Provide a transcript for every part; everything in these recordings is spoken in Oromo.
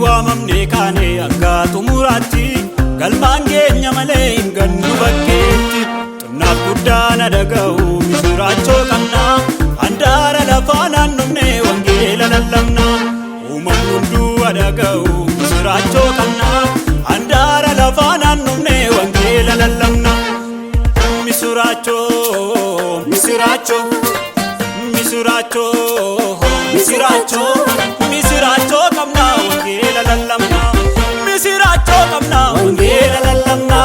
waamamne kaane akka xumuraatti galmaan keenya malee hin gannu bakkeetti xunnaaf guddaan dhaga'u misiraachoo qabna handaara lafaa naannofne wangeela lallabna uumaan hunduu dhaga'u misiraachoo qabna handaara lafaa naannofne wangeela lallabna misiraachoo misiraachoo misiraachoo misiraachoo misiraachoo qabna wangeela lallabna misiraachoo qabna wangeela lallabna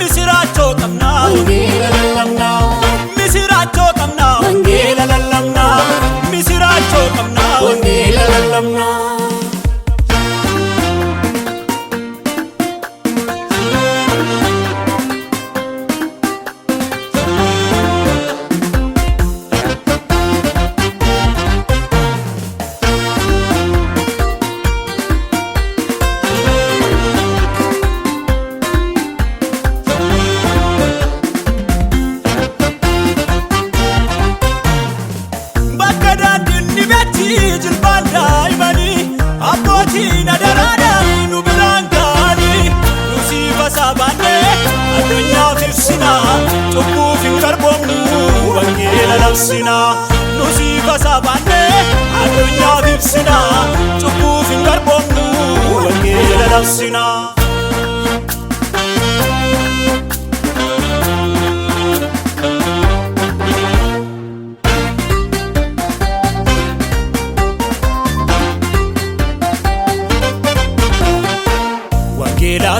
misiraachoo qabna wangeela lallabna misiraachoo qabna wangeela lallabna misiraachoo qabna wangeela lallabna Abbotiin adaraadhaan nu biraan ga'anii nusiifa sabaannee addunyaaf ibsinaa cubbuuf hin garboomnu wangeela labsinaa nusiifa sabaannee addunyaaf ibsinaa cubbuuf hin garboomnu wangeela labsinaa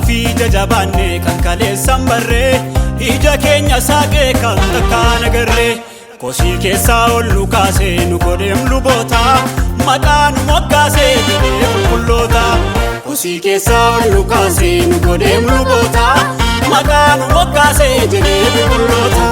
Fi jajabanne kan kaleessan barree ija keenya saaqee kan takkaan agarree kosii keessaa ol nu kaasee nu godheem luboota maqaa nu moggaasee jedhee qulqulloota kosii keessaa ol nu kaasee nu godheem luboota maqaa nu moggaasee jedhee qulqulloota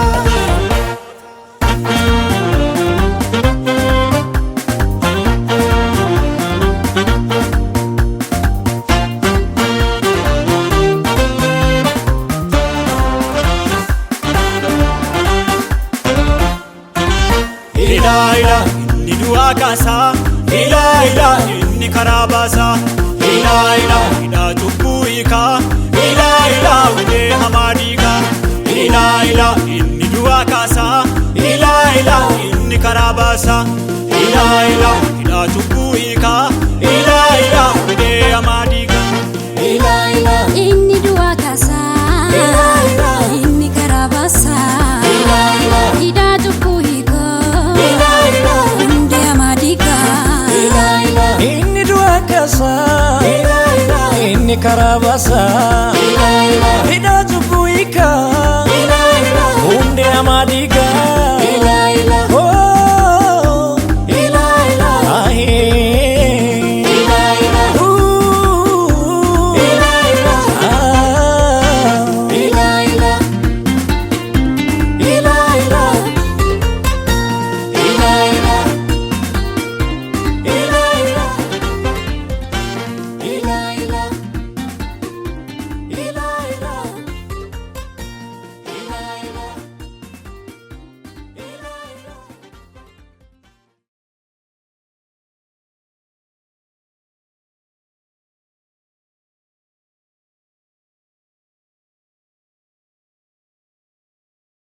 Ila inni du'a kaasa ila inni karaa baasa ila hidha cubbuu hiika ila ulee hamaa diiga ila inni du'a kaasa ila inni karaa baasa ila hidha cubbuu hiika ila ulee hamaa diiga ila inni du'a kaasa ila inni karaa baasa hidha cubbuu inni du'a kaasa inni karaa baasa